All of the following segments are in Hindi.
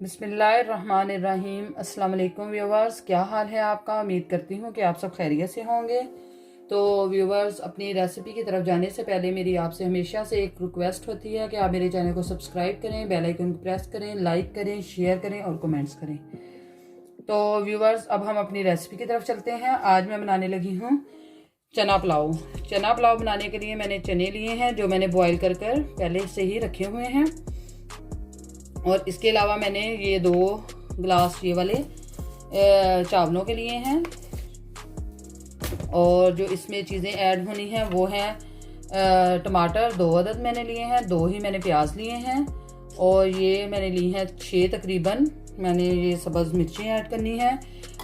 बिस्मिल्लाहिर्रहमानिर्रहीम। अस्सलाम वालेकुम व्यूवर्स, क्या हाल है आपका। उम्मीद करती हूँ कि आप सब खैरियत से होंगे। तो व्यूवर्स, अपनी रेसिपी की तरफ जाने से पहले मेरी आपसे हमेशा से एक रिक्वेस्ट होती है कि आप मेरे चैनल को सब्सक्राइब करें, बेल आइकन को प्रेस करें, लाइक करें, शेयर करें और कमेंट्स करें। तो व्यूवर्स, अब हम अपनी रेसिपी की तरफ चलते हैं। आज मैं बनाने लगी हूँ चना पुलाव। चना पुलाव बनाने के लिए मैंने चने लिए हैं जो मैंने बॉईल कर पहले से ही रखे हुए हैं। और इसके अलावा मैंने ये 2 गिलास ये वाले चावलों के लिए हैं। और जो इसमें चीज़ें ऐड होनी हैं वो हैं टमाटर 2 अदद मैंने लिए हैं, 2 ही मैंने प्याज लिए हैं। और ये मैंने ली हैं 6 तकरीबन। मैंने ये सब्ज़ मिर्ची ऐड करनी है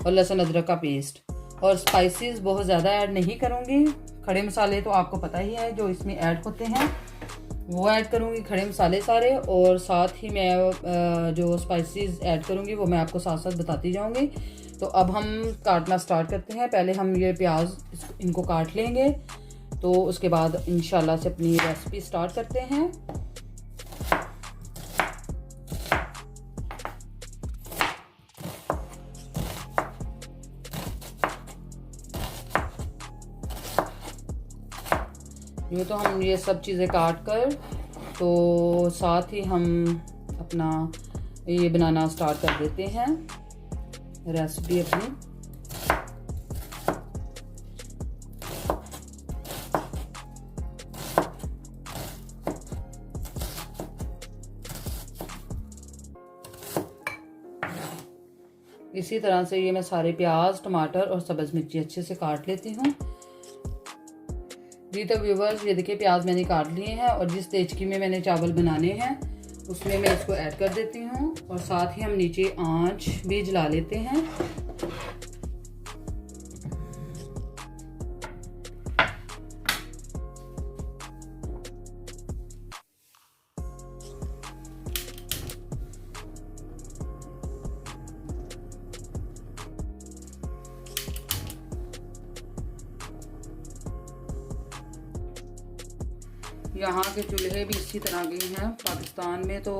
और लहसुन अदरक का पेस्ट। और स्पाइसेस बहुत ज़्यादा ऐड नहीं करूँगी। खड़े मसाले तो आपको पता ही है जो इसमें ऐड होते हैं, वो ऐड करूँगी, खड़े मसाले सारे। और साथ ही मैं जो स्पाइसेस ऐड करूँगी वो मैं आपको साथ साथ बताती जाऊँगी। तो अब हम काटना स्टार्ट करते हैं। पहले हम ये प्याज इनको काट लेंगे, तो उसके बाद इंशाल्लाह से अपनी रेसिपी स्टार्ट करते हैं। यूँ तो हम ये सब चीज़ें काट कर, तो साथ ही हम अपना ये बनाना स्टार्ट कर देते हैं रेसिपी अपनी। इसी तरह से ये मैं सारे प्याज, टमाटर और सब्ज़ मिर्ची अच्छे से काट लेती हूँ। जी तो व्यूवर्स, ये देखिए प्याज मैंने काट लिए हैं और जिस तेजकी में मैंने चावल बनाने हैं उसमें मैं इसको ऐड कर देती हूँ। और साथ ही हम नीचे आंच भी जला लेते हैं। यहाँ के चूल्हे भी इसी तरह के हैं। पाकिस्तान में तो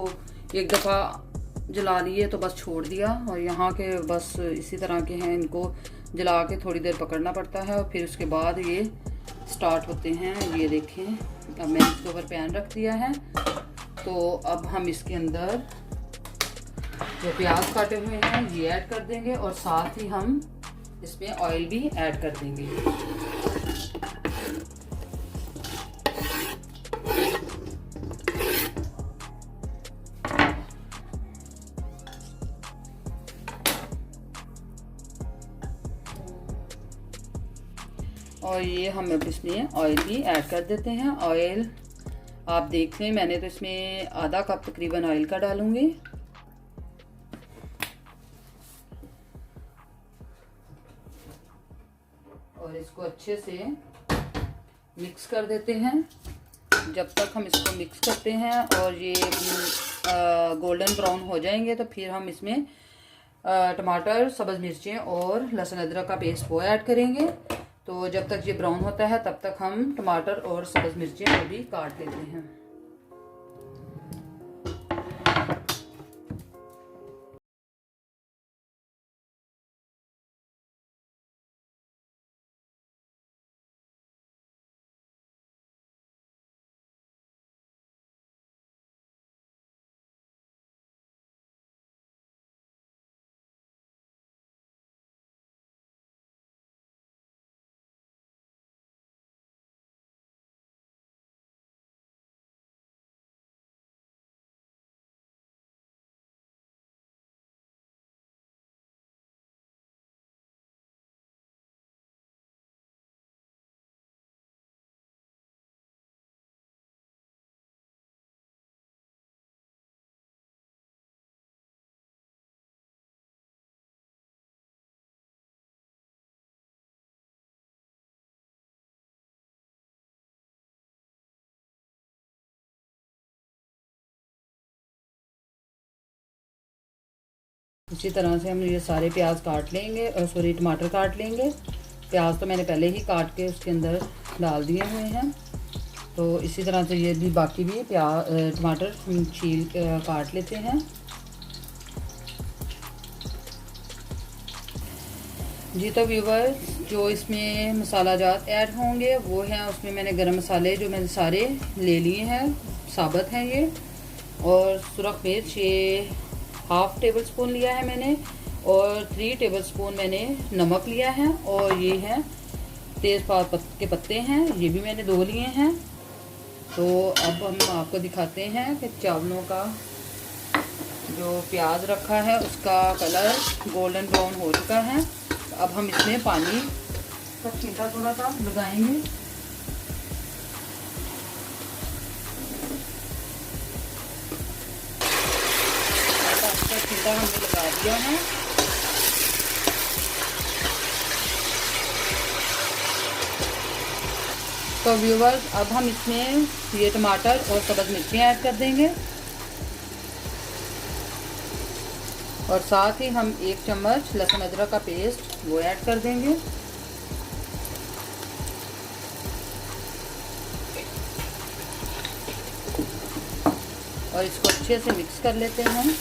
एक दफ़ा जला लिए तो बस छोड़ दिया, और यहाँ के बस इसी तरह के हैं। इनको जला के थोड़ी देर पकड़ना पड़ता है और फिर उसके बाद ये स्टार्ट होते हैं। ये देखें, अब मैंने इसके ऊपर पैन रख दिया है। तो अब हम इसके अंदर जो प्याज काटे हुए हैं ये ऐड कर देंगे और साथ ही हम इसमें ऑयल भी ऐड कर देंगे। और ये हम अब इसमें ऑयल भी ऐड कर देते हैं। ऑयल आप देख लें, मैंने तो इसमें आधा कप तकरीबन ऑयल का डालूंगी। और इसको अच्छे से मिक्स कर देते हैं। जब तक हम इसको मिक्स करते हैं और ये गोल्डन ब्राउन हो जाएंगे तो फिर हम इसमें टमाटर, सब्ज़ मिर्चें और लहसुन अदरक का पेस्ट वो ऐड करेंगे। तो जब तक ये ब्राउन होता है तब तक हम टमाटर और सब्ज़ मिर्चें वो भी काट लेते हैं। इसी तरह से हम ये सारे प्याज काट लेंगे, और सॉरी टमाटर काट लेंगे। प्याज तो मैंने पहले ही काट के उसके अंदर डाल दिए हुए हैं। तो इसी तरह से ये भी बाकी भी प्याज टमाटर हम काट लेते हैं। जी तो व्यूवर्स, जो इसमें मसाला जात ऐड होंगे वो हैं, उसमें मैंने गरम मसाले जो मैंने सारे ले लिए हैं, साबुत हैं ये। और सुरख मिर्च ये 1/2 टेबल स्पून लिया है मैंने, और 3 टेबल स्पून मैंने नमक लिया है। और ये है तेज़पात के पत्ते हैं, ये भी मैंने 2 लिए हैं। तो अब हम आपको दिखाते हैं कि चावलों का जो प्याज रखा है उसका कलर गोल्डन ब्राउन हो चुका है। अब हम इसमें पानी का छींटा थोड़ा सा लगाएंगे। इसका छींटा हमने लगा दिया है। तो व्यूवर्स, अब हम इसमें ये टमाटर और सब्ज़ मिर्चें ऐड कर देंगे, और साथ ही हम 1 चम्मच लहसुन अदरक का पेस्ट वो ऐड कर देंगे। और इसको अच्छे से मिक्स कर लेते हैं।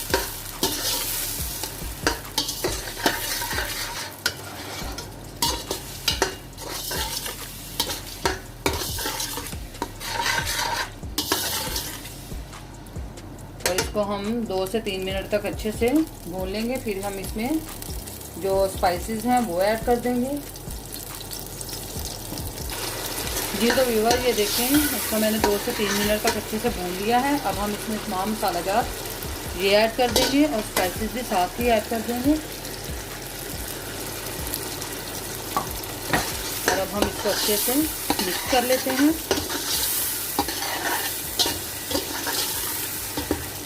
और इसको हम 2 से 3 मिनट तक अच्छे से भून लेंगे। फिर हम इसमें जो स्पाइसेस हैं वो ऐड कर देंगे। जी तो व्यूअर, ये देखें, इसको मैंने 2 से 3 मिनट तक अच्छे से भून लिया है। अब हम इसमें तमाम मसाला जात ये ऐड कर देंगे और स्पाइसेस भी साथ ही ऐड कर देंगे। और अब हम इसको अच्छे से मिक्स कर लेते हैं।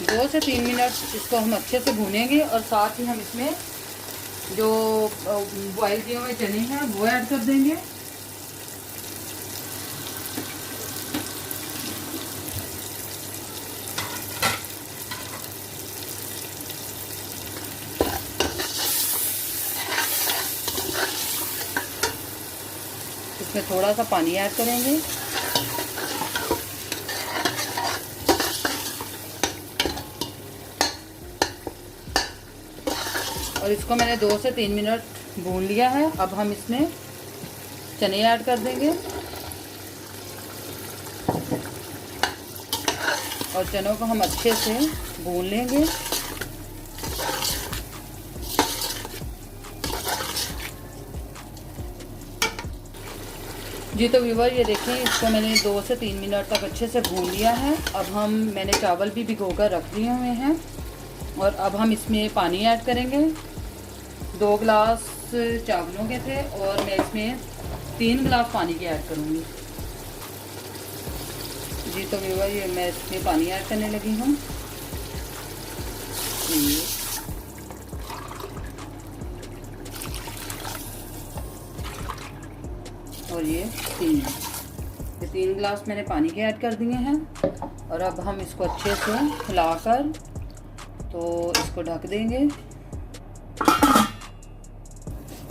2 से 3 मिनट इसको हम अच्छे से भूनेंगे, और साथ ही हम इसमें जो बॉयल किए हुए चने हैं वो ऐड कर देंगे। इसमें थोड़ा सा पानी ऐड करेंगे। और इसको मैंने 2 से 3 मिनट भून लिया है। अब हम इसमें चने ऐड कर देंगे, और चनों को हम अच्छे से भून लेंगे। जी तो व्यूअर, ये देखें, इसको मैंने 2 से 3 मिनट तक अच्छे से भून लिया है। अब मैंने चावल भी भिगोकर रख दिए हुए हैं, और अब हम इसमें पानी ऐड करेंगे। 2 गिलास चावलों के थे, और मैं इसमें 3 गिलास पानी के ऐड करूँगी। जी तो व्यूअर, ये मैं इसमें पानी ऐड करने लगी हूँ। और ये 3 गिलास मैंने पानी के ऐड कर दिए हैं। और अब हम इसको अच्छे से हिलाकर तो इसको ढक देंगे।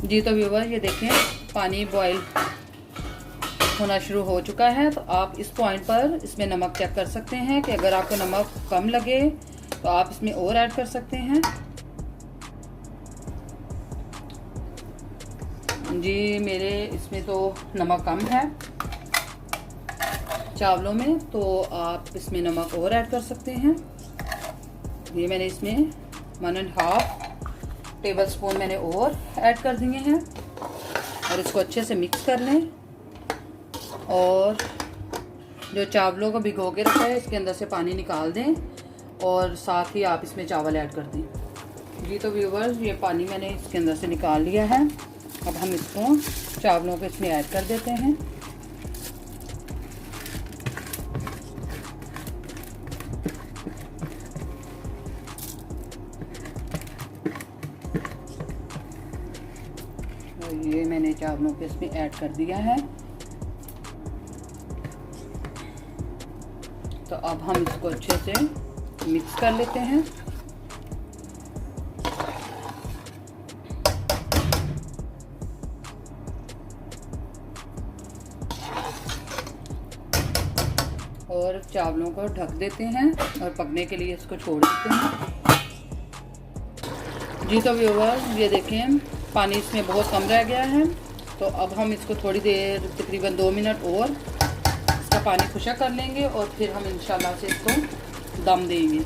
जी तो व्यूअर, ये देखें, पानी बॉईल होना शुरू हो चुका है। तो आप इस पॉइंट पर इसमें नमक चेक कर सकते हैं कि अगर आपको नमक कम लगे तो आप इसमें और ऐड कर सकते हैं। जी मेरे इसमें तो नमक कम है चावलों में, तो आप इसमें नमक और ऐड कर सकते हैं। ये मैंने इसमें 1.5 टेबल स्पून मैंने और ऐड कर दिए हैं। और इसको अच्छे से मिक्स कर लें, और जो चावलों को भिगो के रखा है इसके अंदर से पानी निकाल दें, और साथ ही आप इसमें चावल ऐड कर दें। जी तो व्यूअर्स, ये पानी मैंने इसके अंदर से निकाल लिया है। अब हम इसको चावलों को इसमें ऐड कर देते हैं। और ये मैंने चावलों को इसमें ऐड कर दिया है। तो अब हम इसको अच्छे से मिक्स कर लेते हैं। और चावलों को ढक देते हैं और पकने के लिए इसको छोड़ देते हैं। जी तो व्यूअर्स, ये देखें, पानी इसमें बहुत कम रह गया है। तो अब हम इसको थोड़ी देर तकरीबन 2 मिनट और इसका पानी खुशक कर लेंगे और फिर हम इंशाल्लाह से इसको दम देंगे।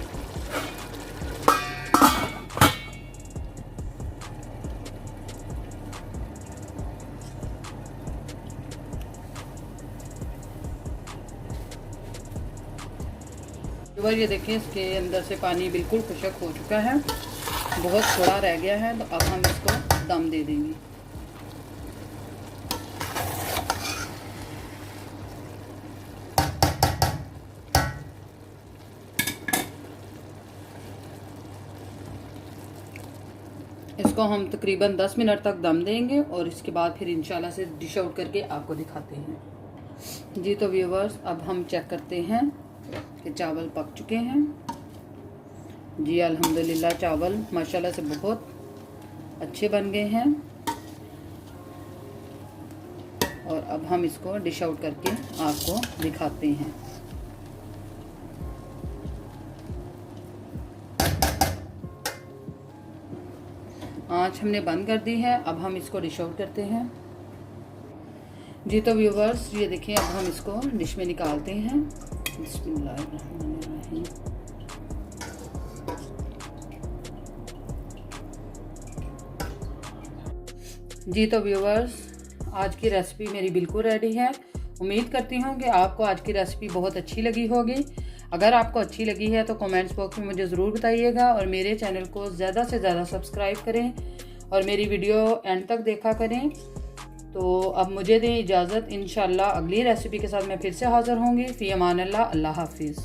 ये देखिए इसके अंदर से पानी बिल्कुल खुशक हो चुका है, बहुत थोड़ा रह गया है। तो अब हम इसको दम दे देंगे। इसको हम तकरीबन 10 मिनट तक दम देंगे और इसके बाद फिर इंशाल्लाह से डिश आउट करके आपको दिखाते हैं। जी तो व्यूवर्स, अब हम चेक करते हैं कि चावल पक चुके हैं। जी अल्हम्दुलिल्लाह चावल माशाल्लाह से बहुत अच्छे बन गए हैं। और अब हम इसको डिश आउट करके आपको दिखाते हैं। आँच हमने बंद कर दी है। अब हम इसको डिश आउट करते हैं। जी तो व्यूवर्स, ये देखिए अब हम इसको डिश में निकालते हैं। बिस्मिल्लाहिर्रहमानिर्रहीम। जी तो व्यूवर्स, आज की रेसिपी मेरी बिल्कुल रेडी है। उम्मीद करती हूँ कि आपको आज की रेसिपी बहुत अच्छी लगी होगी। अगर आपको अच्छी लगी है तो कमेंट्स बॉक्स में मुझे ज़रूर बताइएगा और मेरे चैनल को ज़्यादा से ज़्यादा सब्सक्राइब करें और मेरी वीडियो एंड तक देखा करें। तो अब मुझे दें इजाज़त। इंशाल्लाह अगली रेसिपी के साथ मैं फिर से हाज़िर होंगी। फ़ी अमान अल्लाह। अल्लाह हाफिज़।